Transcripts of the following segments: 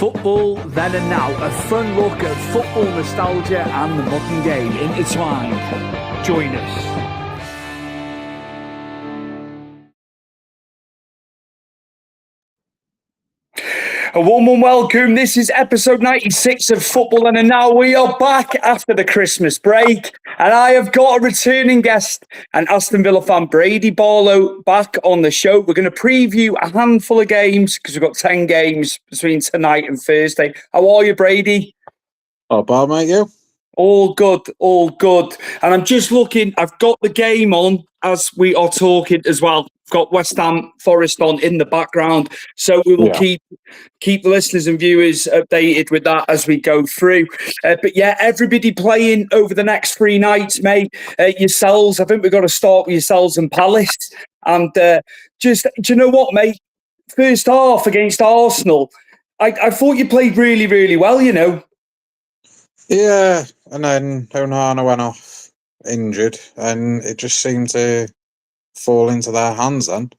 Football then and now, a fun look at football nostalgia and the modern game intertwined. Join us. A warm welcome. This is episode 96 of Football and Now. We are back after the Christmas break, and I have got a returning guest, an Aston Villa fan, Brady Barlow, back on the show. We're going to preview a handful of games because we've got 10 games between tonight and Thursday. How are you, Brady? Oh, bad, mate, you? All good, all good. And I'm just looking, I've got the game on as we are talking as well. I've got West Ham Forest on in the background. So we will keep the listeners and viewers updated with that as we go through. But yeah, everybody playing over the next 3 nights, mate. Yourselves, I think we've got to start with yourselves and Palace. And just, do you know what, mate? First half against Arsenal, I thought you played really, really well, you know. Yeah, and then Onana went off injured, and it just seemed to fall into their hands then.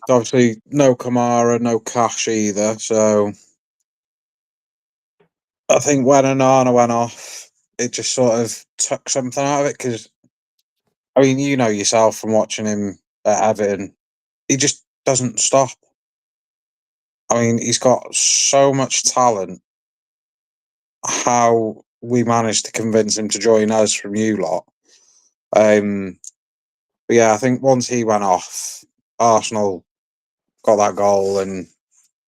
Obviously, no Kamara, no Cash either, so I think when Onana went off, it just sort of took something out of it, because, I mean, you know yourself from watching him at Everton, he just doesn't stop. I mean, he's got so much talent. How we managed to convince him to join us from you lot. But yeah, I think once he went off, Arsenal got that goal and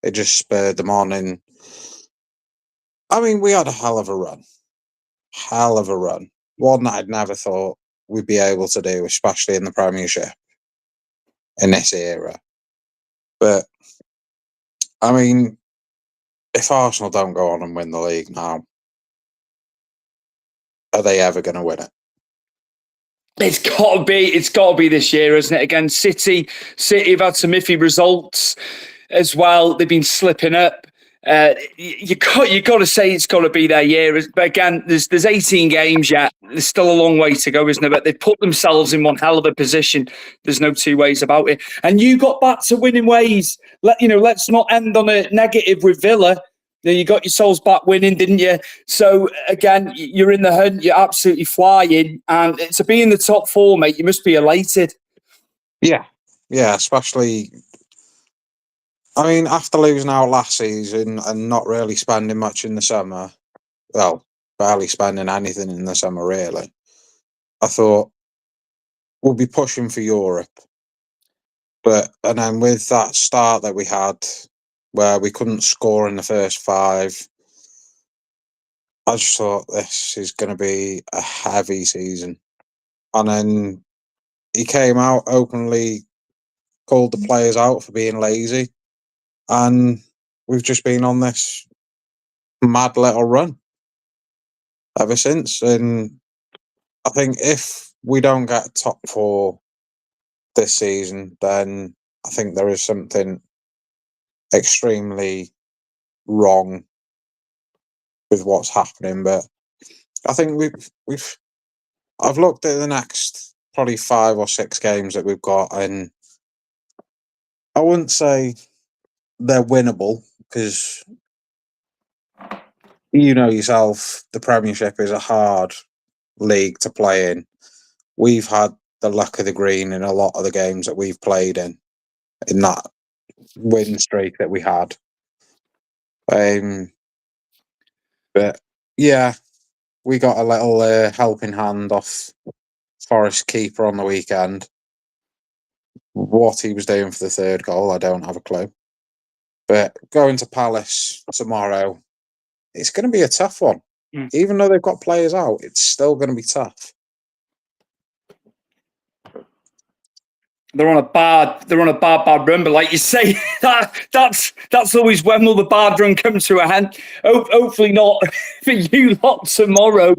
it just spurred them on. And I mean, we had a hell of a run. Hell of a run. One that I'd never thought we'd be able to do, especially in the Premiership in this era. But I mean, if Arsenal don't go on and win the league now, are they ever going to win it? It's got to be this year, isn't it? Again, City have had some iffy results as well. They've been slipping up. You got to say it's got to be their year. But again, there's 18 games yet. There's still a long way to go, isn't there? But they've put themselves in one hell of a position. There's no two ways about it. And you got back to winning ways. Let's not end on a negative with Villa. You got yourselves back winning, didn't you? So, again, you're in the hunt. You're absolutely flying. And to be in the top 4, mate, you must be elated. Yeah, especially, I mean, after losing out last season and not really spending much in the summer, well, barely spending anything in the summer, really, I thought we'll be pushing for Europe. And then with that start that we had, where we couldn't score in the first 5, I just thought this is going to be a heavy season. And then he came out openly, called the players out for being lazy, and we've just been on this mad little run ever since. And I think if we don't get top 4 this season, then I think there is something extremely wrong with what's happening. But I think I've looked at the next probably 5 or 6 games that we've got, and I wouldn't say they're winnable, because you know yourself, the Premiership is a hard league to play in. We've had the luck of the green in a lot of the games that we've played in that win streak that we had. But yeah, we got a little helping hand off Forest keeper on the weekend. What he was doing for the 3rd goal, I don't have a clue. But going to Palace tomorrow, it's going to be a tough one. Even though they've got players out, it's still going to be tough. They're on a bad run, but like you say, that's always when will the bad run come to a end. Hopefully not for you lot tomorrow.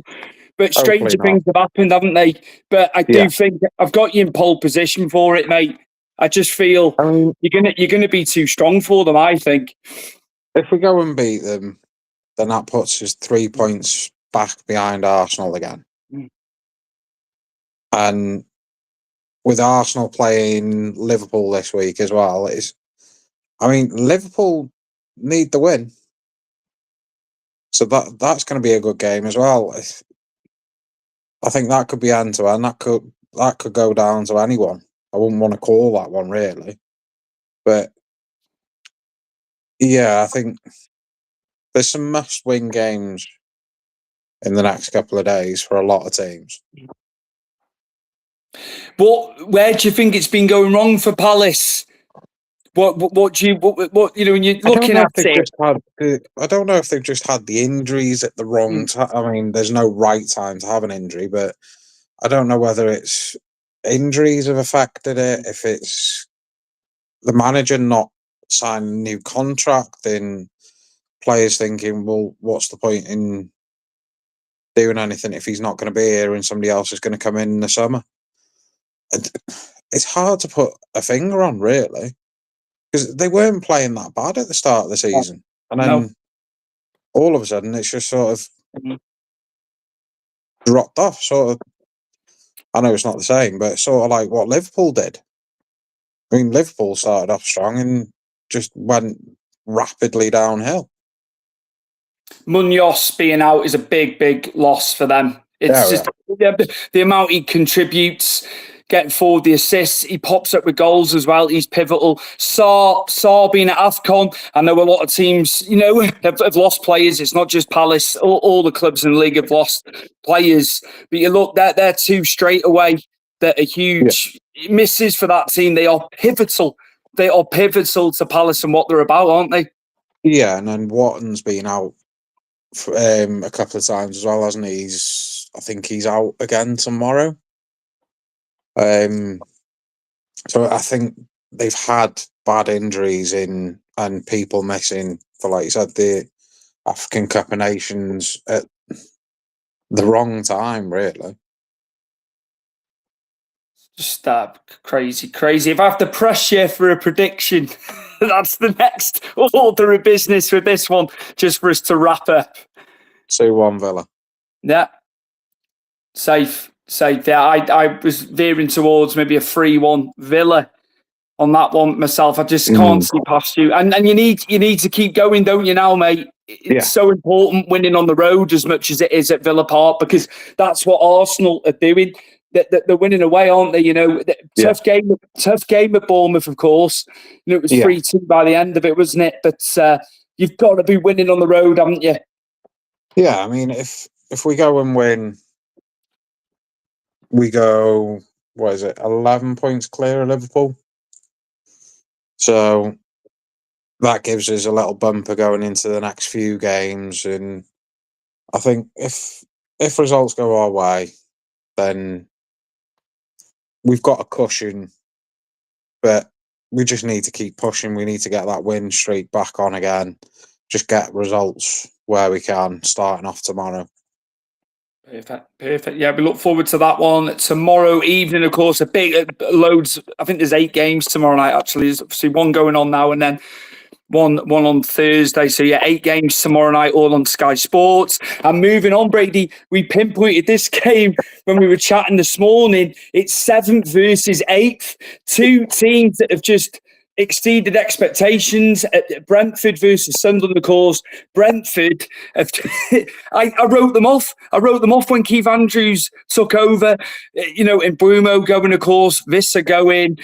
But stranger things have happened, haven't they? But I do think I've got you in pole position for it, mate. I just feel you're gonna be too strong for them, I think. If we go and beat them, then that puts us 3 points back behind Arsenal again. And with Arsenal playing Liverpool this week as well, Liverpool need the win. So that's going to be a good game as well. I think that could be end to end. That could go down to anyone. I wouldn't want to call that one really, but yeah, I think there's some must-win games in the next couple of days for a lot of teams. Where do you think it's been going wrong for Palace? What do you when you're looking at it? I don't know if they've just had the injuries at the wrong time. I mean, there's no right time to have an injury, but I don't know whether it's injuries have affected it, if it's the manager not signing a new contract, and players thinking, well, what's the point in doing anything if he's not going to be here and somebody else is going to come in the summer? It's hard to put a finger on, really, because they weren't playing that bad at the start of the season. And then all of a sudden, it's just sort of dropped off. Sort of, I know it's not the same, but it's sort of like what Liverpool did. I mean, Liverpool started off strong and just went rapidly downhill. Munoz being out is a big loss for them. It's the amount he contributes, getting forward the assists. He pops up with goals as well. He's pivotal. Saar being at AFCON. I know a lot of teams, have lost players. It's not just Palace. All the clubs in the league have lost players. But you look, they're two straight away that are huge misses for that team. They are pivotal. They are pivotal to Palace and what they're about, aren't they? Yeah, and then Watton's been out a couple of times as well, hasn't he? I think he's out again tomorrow. So I think they've had bad injuries and people missing for, like you said, the African Cup of Nations at the wrong time, really. Just crazy. If I have to press you for a prediction, that's the next order of business for this one, just for us to wrap up. 2-1 Villa. Yeah. Safe. Yeah, I was veering towards maybe a 3-1 Villa on that one myself. I just can't see past you. And you need to keep going, don't you now, mate? It's so important winning on the road as much as it is at Villa Park, because that's what Arsenal are doing. They're winning away, aren't they? Tough game at Bournemouth, of course. It was 3-2 by the end of it, wasn't it? But you've got to be winning on the road, haven't you? Yeah, I mean, if we go and win, we go, 11 points clear of Liverpool. So that gives us a little bumper going into the next few games. And I think if results go our way, then we've got a cushion, but we just need to keep pushing. We need to get that win streak back on again. Just get results where we can, starting off tomorrow. Perfect. Yeah, we look forward to that one tomorrow evening. Of course, a big loads. I think there's 8 games tomorrow night. Actually, there's obviously one going on now, and then one on Thursday. So 8 games tomorrow night, all on Sky Sports. And moving on, Brady, we pinpointed this game when we were chatting this morning. It's 7th versus 8th. 2 teams that have just exceeded expectations at Brentford versus Sunderland. Of course, Brentford. I wrote them off. I wrote them off when Keith Andrews took over. And Bruno going, of course, Visser going,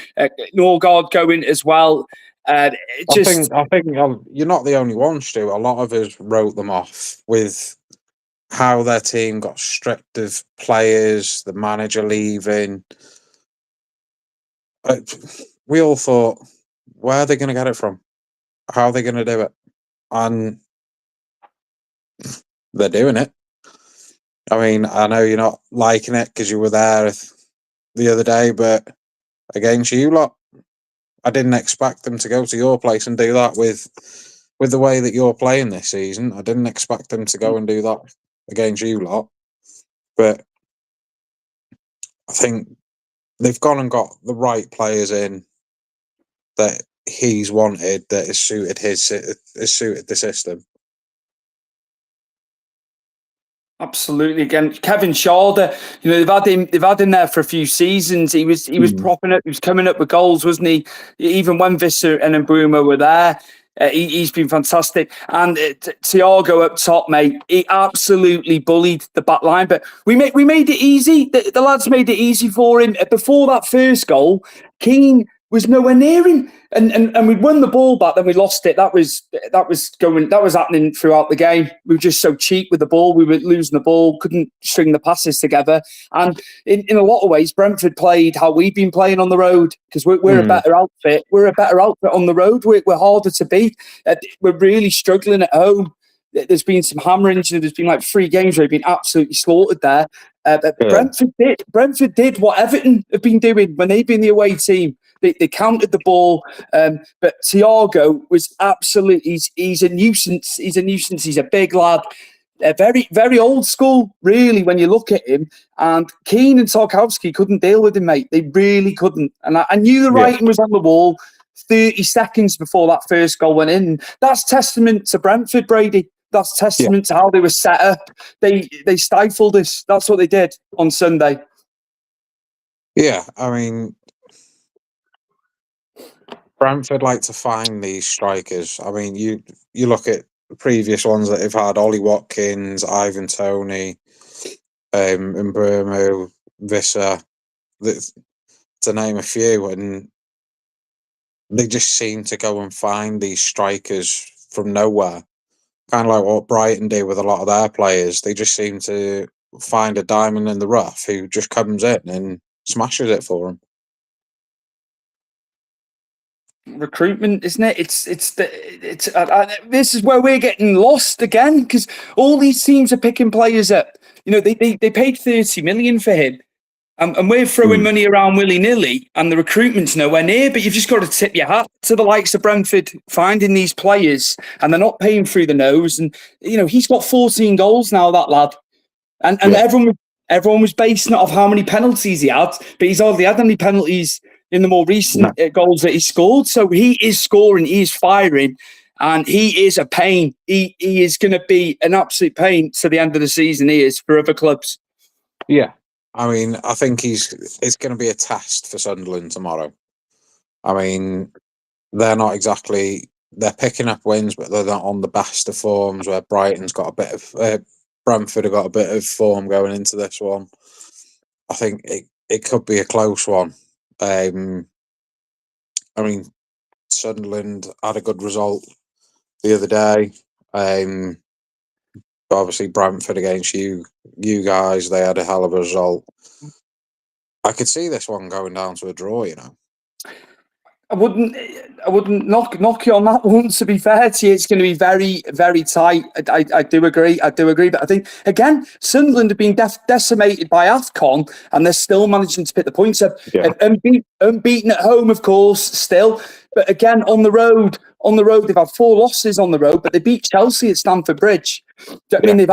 Norgard going as well. I think you're not the only one, Stu. A lot of us wrote them off with how their team got stripped of players, the manager leaving. We all thought, where are they going to get it from? How are they going to do it? And they're doing it. I mean, I know you're not liking it because you were there the other day, but against you lot, I didn't expect them to go to your place and do that with the way that you're playing this season. I didn't expect them to go and do that against you lot. But I think they've gone and got the right players in that he's wanted, that has suited the system. Absolutely. Again, Kevin Schade, they've had him there for a few seasons. He was propping up. He was coming up with goals, wasn't he? Even when Visser and Mbeumo were there. He's been fantastic. And Thiago up top, mate, he absolutely bullied the back line. But we made it easy. The lads made it easy for him. Before that first goal, Keane was nowhere near him. And we won the ball back, then we lost it. That was happening throughout the game. We were just so cheap with the ball. We were losing the ball, couldn't string the passes together. And in a lot of ways, Brentford played how we've been playing on the road, because we're a better outfit. We're a better outfit on the road. We're harder to beat. We're really struggling at home. There's been some hammerings. There's been like 3 games where we've been absolutely slaughtered there. But Brentford did what Everton have been doing when they've been the away team. They counted the ball, but Thiago was absolutely. He's a nuisance. He's a nuisance. He's a big lad, very very old school, really. When you look at him, and Keane and Tarkowski couldn't deal with him, mate. They really couldn't. And I knew the writing was on the wall 30 seconds before that first goal went in. That's testament to Brentford, Brady. That's testament to how they were set up. They stifled us. That's what they did on Sunday. Yeah, I mean, Brentford like to find these strikers. I mean, you look at the previous ones that they've had: Ollie Watkins, Ivan Toney, Mbeumo, Visser, to name a few, and they just seem to go and find these strikers from nowhere. Kind of like what Brighton do with a lot of their players. They just seem to find a diamond in the rough who just comes in and smashes it for them. Recruitment, isn't it? This is where we're getting lost again, because all these teams are picking players up. You know, they paid 30 million for him, and we're throwing money around willy-nilly, and the recruitment's nowhere near. But you've just got to tip your hat to the likes of Brentford finding these players, and they're not paying through the nose. And you know, he's got 14 goals now, that lad, and everyone was basing it off how many penalties he had, but he's hardly had any penalties in the more recent goals that he scored. So he is scoring, he is firing, and he is a pain. He is going to be an absolute pain to the end of the season. He is for other clubs. Yeah. I mean, I think it's going to be a test for Sunderland tomorrow. I mean, they're picking up wins, but they're not on the best of forms, where Brighton's got a bit of, Brentford have got a bit of form going into this one. I think it could be a close one. I mean, Sunderland had a good result the other day. Obviously, Brentford against you guys, they had a hell of a result. I could see this one going down to a draw, you know. I wouldn't knock you on that one. To be fair to you, it's going to be very, very tight. I do agree. But I think, again, Sunderland have been decimated by AFCON, and they're still managing to pick the points up. Yeah. Unbeaten at home, of course, still. But again, on the road, they've had 4 losses on the road, but they beat Chelsea at Stamford Bridge. I mean, they've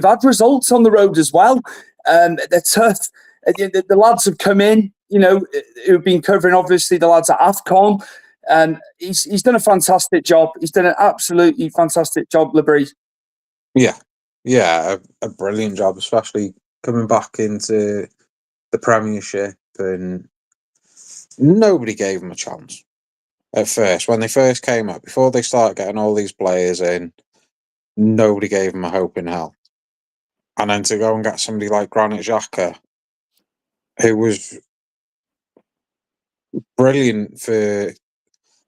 had results on the road as well. They're tough. The lads have come in, you know, who've been covering, obviously, the lads at AFCON. And he's done a fantastic job. He's done an absolutely fantastic job, Labrie. Yeah, a brilliant job, especially coming back into the Premiership. And nobody gave him a chance at first. When they first came up, before they started getting all these players in, nobody gave him a hope in hell. And then to go and get somebody like Granit Xhaka, who was brilliant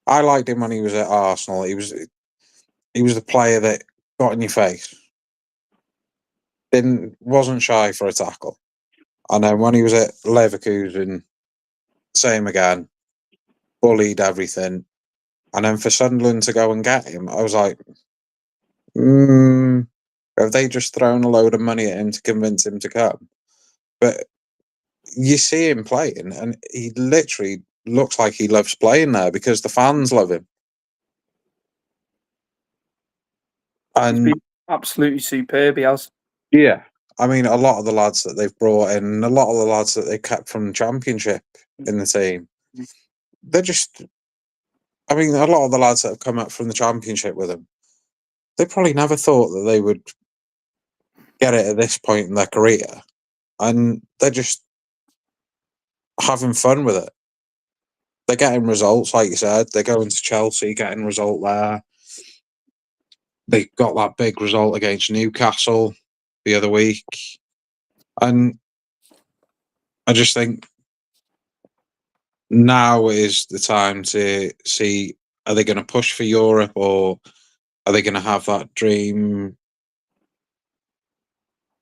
I liked him when he was at Arsenal. He was the player that got in your face. Wasn't shy for a tackle. And then when he was at Leverkusen, same again. Bullied everything. And then for Sunderland to go and get him, I was like, have they just thrown a load of money at him to convince him to come? But you see him playing, and he literally looks like he loves playing there because the fans love him. And He's been absolutely superb, he has. Yeah. I mean, a lot of the lads that they've brought in, a lot of the lads that they kept from the Championship in the team, they're just... I mean, a lot of the lads that have come up from the Championship with him, they probably never thought that they would get it at this point in their career. And they're just having fun with it. they're getting results, like you said. They're going to Chelsea, getting a result there. They got that big result against Newcastle the other week. And I just think now is the time to see, are they going to push for Europe, or are they going to have that dream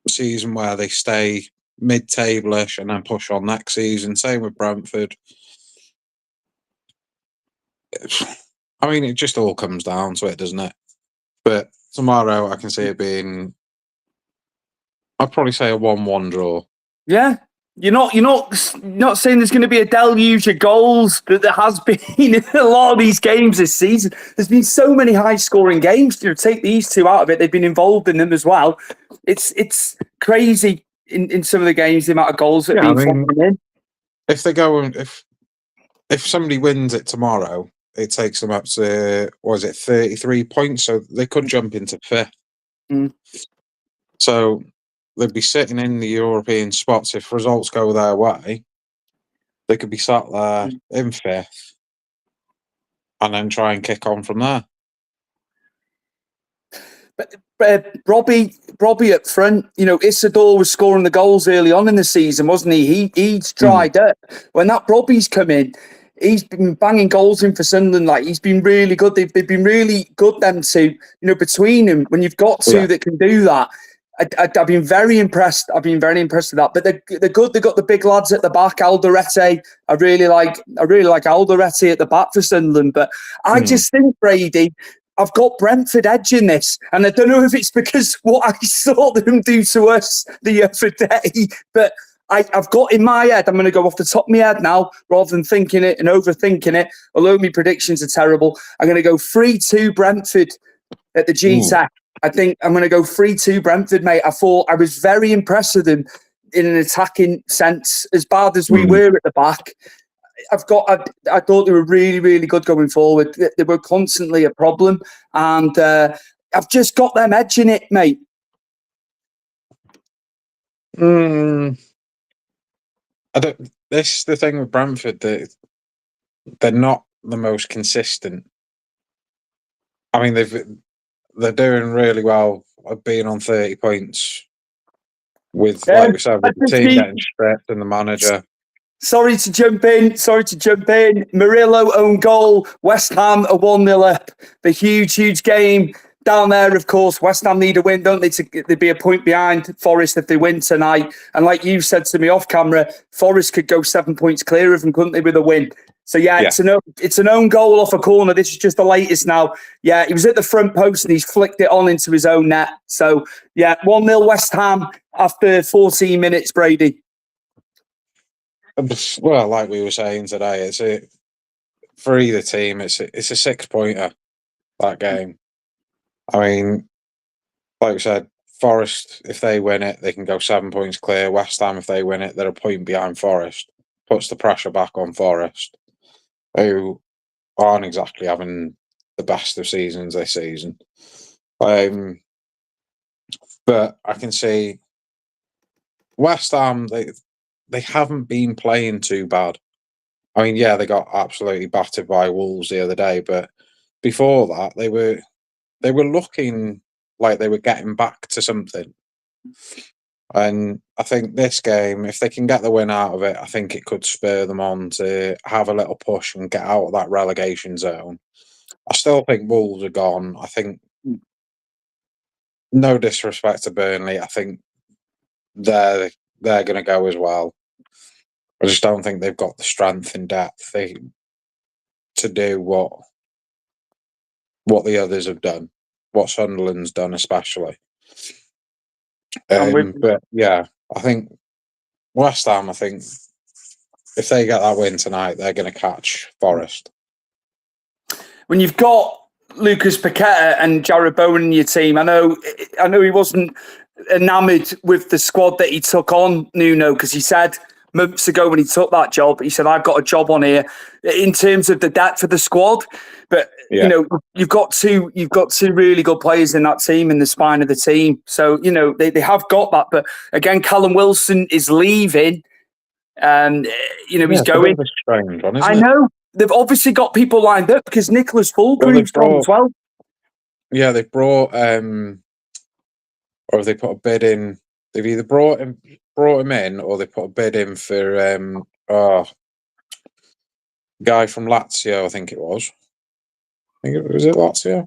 season where they stay mid-table-ish and then push on next season? Same with Brentford. I mean, it just all comes down to it, doesn't it? But tomorrow, I can see it being, I'd probably say a 1-1 draw. Yeah. You're not saying there's going to be a deluge of goals that there has been in a lot of these games this season. There's been so many high-scoring games. Take these two out of it; they've been involved in them as well. It's crazy in some of the games the amount of goals that have been falling in. If they go and if somebody wins it tomorrow, it takes them up to 33 points, so they could jump into 5th. So they'd be sitting in the European spots. If results go their way, they could be sat there in 5th and then try and kick on from there. But Robbie up front, Isidore was scoring the goals early on in the season, wasn't he? He's dried up. When that Robbie's come in, he's been banging goals in for Sunderland. Like, he's been really good. They've been really good, them two. Between them, when you've got two that can do that, I've been very impressed. I've been very impressed with that. But they're good. They've got the big lads at the back. Alderete. I really like Alderete at the back for Sunderland. But I just think, Brady, I've got Brentford edge in this. And I don't know if it's because what I saw them do to us the other day, but I've got in my head, I'm going to go off the top of my head now, rather than thinking it and overthinking it, although my predictions are terrible. I'm going to go 3-2 Brentford at the G-Tech. I think I'm going to go 3-2 Brentford, mate. I thought I was very impressed with them in an attacking sense, as bad as we were at the back. I thought they were really, really good going forward. They were constantly a problem, and I've just got them edge in it, mate. This is the thing with Brentford, they're not the most consistent. I mean, they're doing really well at being on 30 points with, like we said, with the team getting stripped and the manager. Sorry to jump in. Murillo own goal. West Ham are 1-0 up. The huge game down there, of course. West Ham need a win, don't they? They'd be a point behind Forest if they win tonight. And like you said to me off camera, Forest could go 7 points clear of them, couldn't they, with a win? So, it's an own goal off a corner. This is just the latest now. Yeah, he was at the front post and he's flicked it on into his own net. So, 1-0 West Ham after 14 minutes, Brady. Well, like we were saying today, for either team, it's a 6-pointer, that game. I mean, like we said, Forest, if they win it, they can go 7 points clear. West Ham, if they win it, they're a point behind Forest. Puts the pressure back on Forest, who aren't exactly having the best of seasons this season. But I can see West Ham, they haven't been playing too bad. I mean, they got absolutely battered by Wolves the other day, but before that, they were looking like they were getting back to something. And I think this game, if they can get the win out of it, I think it could spur them on to have a little push and get out of that relegation zone. I still think Wolves are gone. I think, no disrespect to Burnley, I think they're going to go as well. I just don't think they've got the strength and depth to do what the others have done, what Sunderland's done especially. But I think West Ham, if they get that win tonight, they're going to catch Forest. When you've got Lucas Paqueta and Jared Bowen in your team, I know he wasn't enamoured with the squad that he took on, Nuno, because he said months ago when he took that job, he said, I've got a job on here in terms of the depth of the squad. But you've got two really good players in that team, in the spine of the team. So, they have got that. But again, Callum Wilson is leaving. And he's going. A strange one, isn't I it? know. they've obviously got people lined up because Nicholas Fulcrum's gone as well. Yeah, they've brought or have they put a bid in? They've either brought him in, or they put a bid in for guy from Lazio. I think it was. Was it Lazio?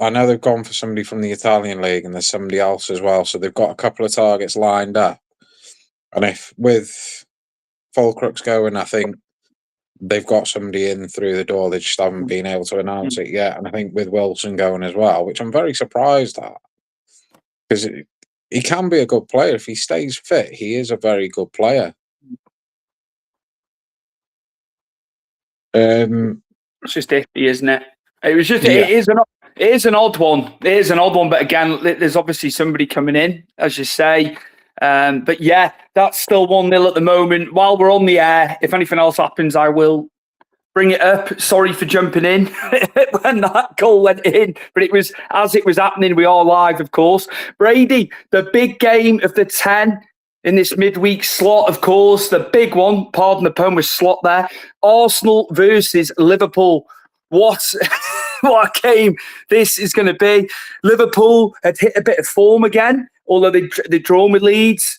I know they've gone for somebody from the Italian league, and there's somebody else as well. So they've got a couple of targets lined up. And if with Fulcrux going, I think they've got somebody in through the door. They just haven't been able to announce it yet. And I think with Wilson going as well, which I'm very surprised at, because he can be a good player if he stays fit. He is a very good player. It's just iffy, isn't it? It was just it is an odd one. It is an odd one, but again, there's obviously somebody coming in, as you say. But yeah, that's still 1-0 at the moment. While we're on the air, if anything else happens, I will bring it up. Sorry for jumping in when that goal went in, but it was as it was happening. We are live, of course. Brady, the big game of the 10 in this midweek slot, of course, the big one, pardon the pun, was slot there. Arsenal versus Liverpool. What a game this is going to be. Liverpool had hit a bit of form again, although they'd drawn with Leeds.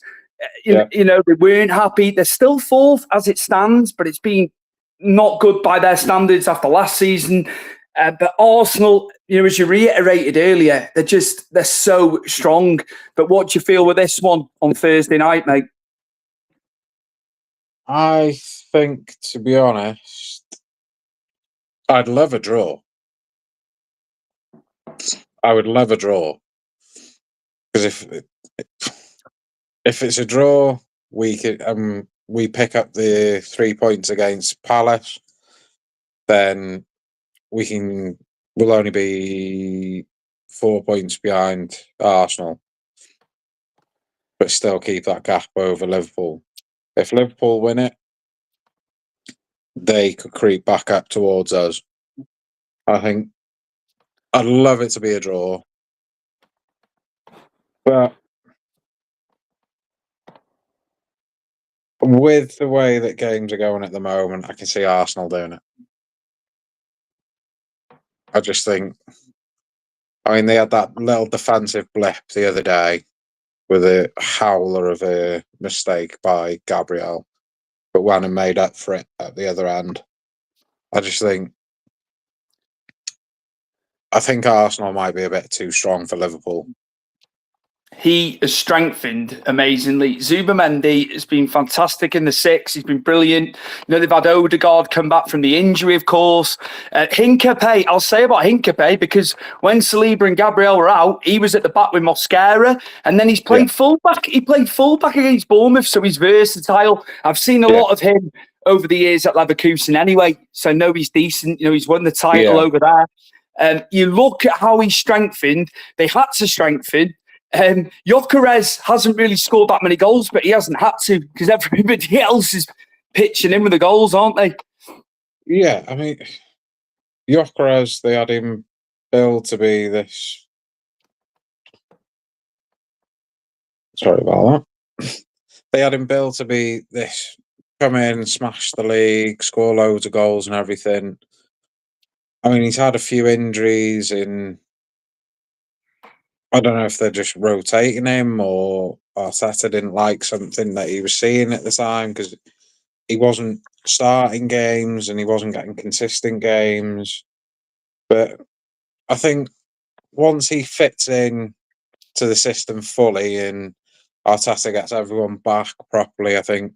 You know, they weren't happy. They're still fourth as it stands, but it's been not good by their standards after last season. But Arsenal, you know, as you reiterated earlier, they're so strong. But what do you feel with this one on Thursday night, mate? I think, to be honest, I'd love a draw. I would love a draw. Because if it's a draw, we pick up the 3 points against Palace, then we'll only be 4 points behind Arsenal, but still keep that gap over Liverpool. If Liverpool win it, they could creep back up towards us. I think I'd love it to be a draw, but with the way that games are going at the moment, I can see Arsenal doing it. I just think, they had that little defensive blip the other day with a howler of a mistake by Gabriel, but went and made up for it at the other end. I think Arsenal might be a bit too strong for Liverpool. He has strengthened amazingly. Zubamendi has been fantastic in the six. He's been brilliant. You know, they've had Odegaard come back from the injury, of course. Hincapié, I'll say about Hincapié, because when Saliba and Gabriel were out, he was at the back with Mosquera, and then he's played fullback. He played fullback against Bournemouth, so he's versatile. I've seen a lot of him over the years at Leverkusen anyway, so I know he's decent. You know, he's won the title over there. You look at how he's strengthened. They had to strengthen. Gyökeres hasn't really scored that many goals, but he hasn't had to because everybody else is pitching in with the goals, aren't they? Yeah, I mean, Gyökeres, they had him billed to be this. Sorry about that. They had him billed to be this. Come in, smash the league, score loads of goals and everything. I mean, he's had a few injuries in. I don't know if they're just rotating him or Arteta didn't like something that he was seeing at the time because he wasn't starting games and he wasn't getting consistent games. But I think once he fits in to the system fully and Arteta gets everyone back properly, I think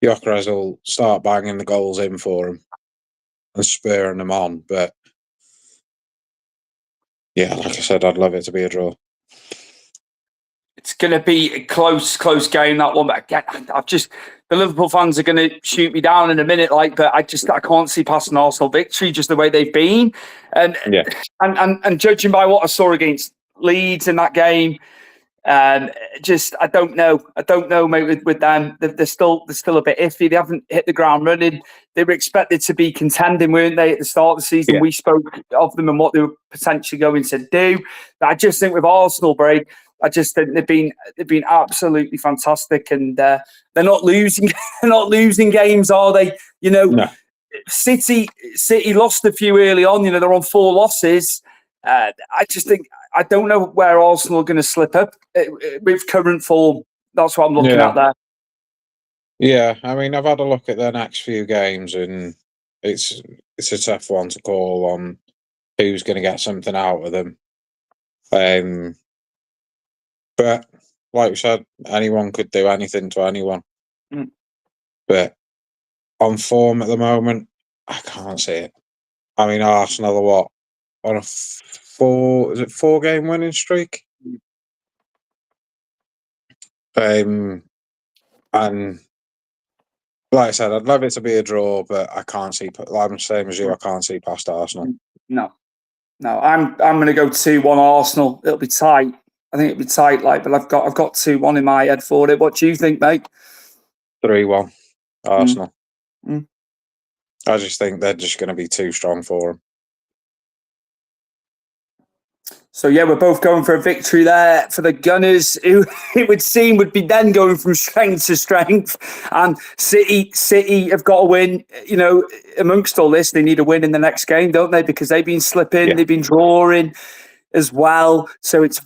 Gyökeres will start banging the goals in for him and spurring them on. But yeah, like I said, I'd love it to be a draw. It's going to be a close game, that one. But again, the Liverpool fans are going to shoot me down in a minute, but I can't see past an Arsenal victory just the way they've been. And judging by what I saw against Leeds in that game, I don't know, mate. With them, they're still a bit iffy. They haven't hit the ground running. They were expected to be contending, weren't they, at the start of the season? Yeah. We spoke of them and what they were potentially going to do. But I just think with Arsenal, Brady, I just think they've been absolutely fantastic, and they're not losing they're not losing games, are they? No. City lost a few early on. They're on 4 losses. I just think I don't know where Arsenal are going to slip up with current form. That's what I'm looking at there. Yeah, I mean, I've had a look at their next few games, and it's a tough one to call on who's going to get something out of them. But like we said, anyone could do anything to anyone. Mm. But on form at the moment, I can't see it. I mean, Arsenal are what, on a 4-game winning streak? And like I said, I'd love it to be a draw, but I can't see. I'm the same as you. I can't see past Arsenal. No. I'm going to go 2-1 Arsenal. It'll be tight. I think it'll be tight, but I've got 2-1 in my head for it. What do you think, mate? 3-1 Arsenal. Mm. I just think they're just going to be too strong for them. So yeah, we're both going for a victory there for the Gunners, who it would seem would be then going from strength to strength. And City have got to win. Amongst all this, they need a win in the next game, don't they? Because they've been slipping, They've been drawing as well. So it's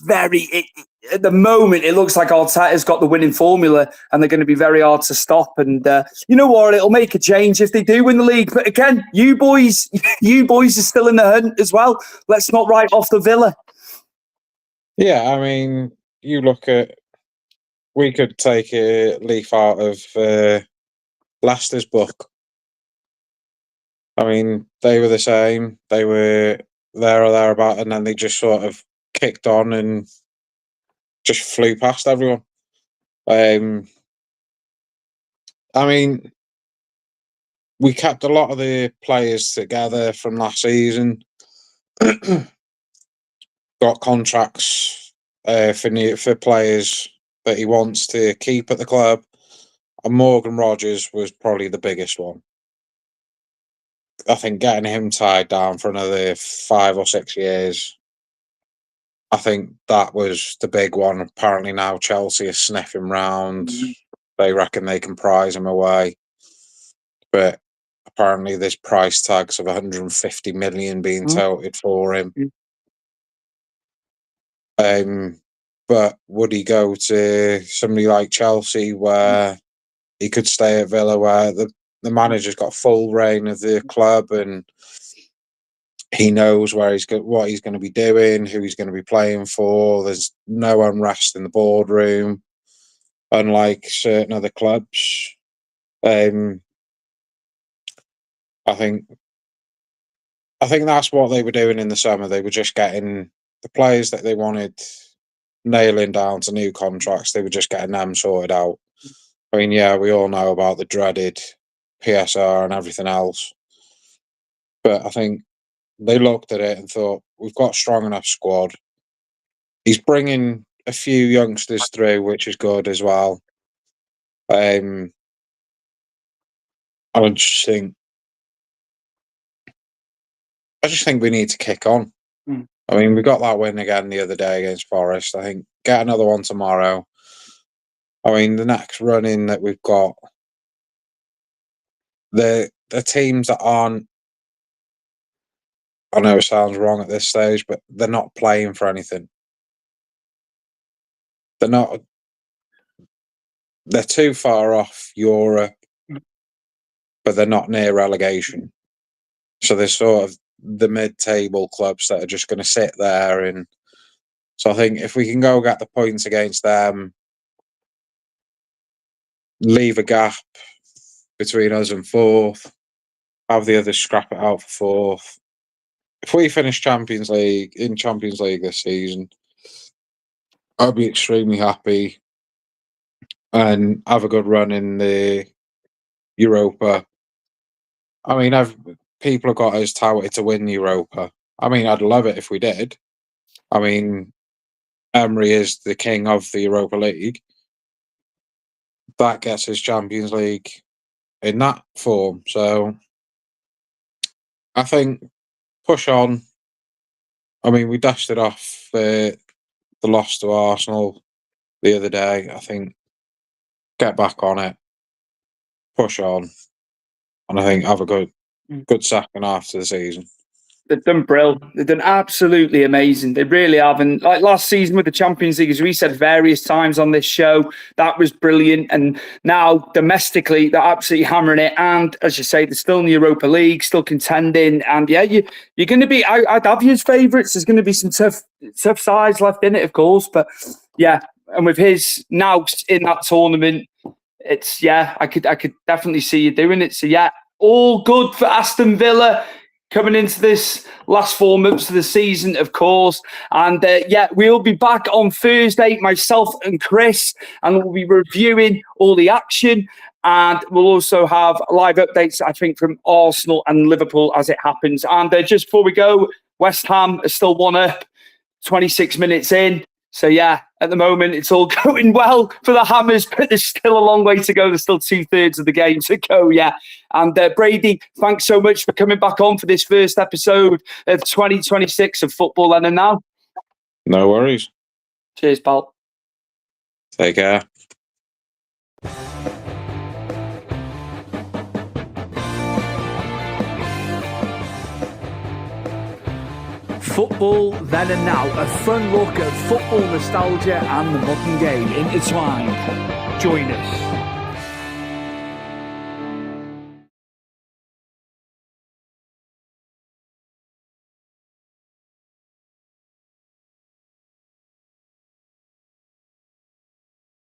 at the moment, it looks like Arteta's got the winning formula, and they're going to be very hard to stop. And you know what? It'll make a change if they do win the league. But again, you boys are still in the hunt as well. Let's not write off the Villa. Yeah, I mean, we could take a leaf out of Leicester's book. I mean, they were the same. They were there or thereabout, and then they just sort of kicked on and just flew past everyone. I mean, we kept a lot of the players together from last season. Got contracts for players that he wants to keep at the club, and Morgan Rogers was probably the biggest one. I think getting him tied down for another 5 or 6 years, I think that was the big one. Apparently now Chelsea are sniffing round. They reckon they can prize him away. But apparently there's price tags of 150 million being touted for him. But would he go to somebody like Chelsea where he could stay at Villa, where the manager's got full reign of the club and he knows what he's going to be doing, who he's going to be playing for. There's no unrest in the boardroom, unlike certain other clubs. I think that's what they were doing in the summer. They were just getting the players that they wanted, nailing down to new contracts. They were just getting them sorted out. I mean, yeah, we all know about the dreaded PSR and everything else, but I think they looked at it and thought, we've got a strong enough squad. He's bringing a few youngsters through, which is good as well. I just think we need to kick on. I mean, we got that win again the other day against Forest. I think get another one tomorrow. I mean, the next run-in that we've got, the teams that aren't, I know it sounds wrong at this stage, but they're not playing for anything. They're too far off Europe, but they're not near relegation. So there's sort of the mid-table clubs that are just going to sit there. And so I think if we can go get the points against them, leave a gap between us and fourth, have the others scrap it out for fourth. If we finish Champions League this season, I'd be extremely happy and have a good run in the Europa. I mean, people have got us touted to win Europa. I mean, I'd love it if we did. I mean, Emery is the king of the Europa League. That gets us Champions League in that form. So I think push on. I mean, we dashed it off the loss to Arsenal the other day. I think get back on it, push on, and I think have a good second half to the season. They've done brilliant. They've done absolutely amazing. They really have. And like last season with the Champions League, as we said various times on this show, that was brilliant. And now domestically, they're absolutely hammering it. And as you say, they're still in the Europa League, still contending. And yeah, you're going to be, I'd have you as favourites. There's going to be some tough sides left in it, of course. But yeah, and with his now in that tournament, it's, yeah, I could definitely see you doing it. So yeah, all good for Aston Villa coming into this last 4 months of the season, of course. And yeah, we'll be back on Thursday, myself and Chris, and we'll be reviewing all the action. And we'll also have live updates, I think, from Arsenal and Liverpool as it happens. And just before we go, West Ham are still 1-up, 26 minutes in. So yeah, at the moment, it's all going well for the Hammers, but there's still a long way to go. There's still 2/3 of the game to go, yeah. And Brady, thanks so much for coming back on for this first episode of 2026 of Football Then and Now. No worries. Cheers, pal. Take care. Football Then and Now, a fun look at football nostalgia and the modern game intertwined. Join us.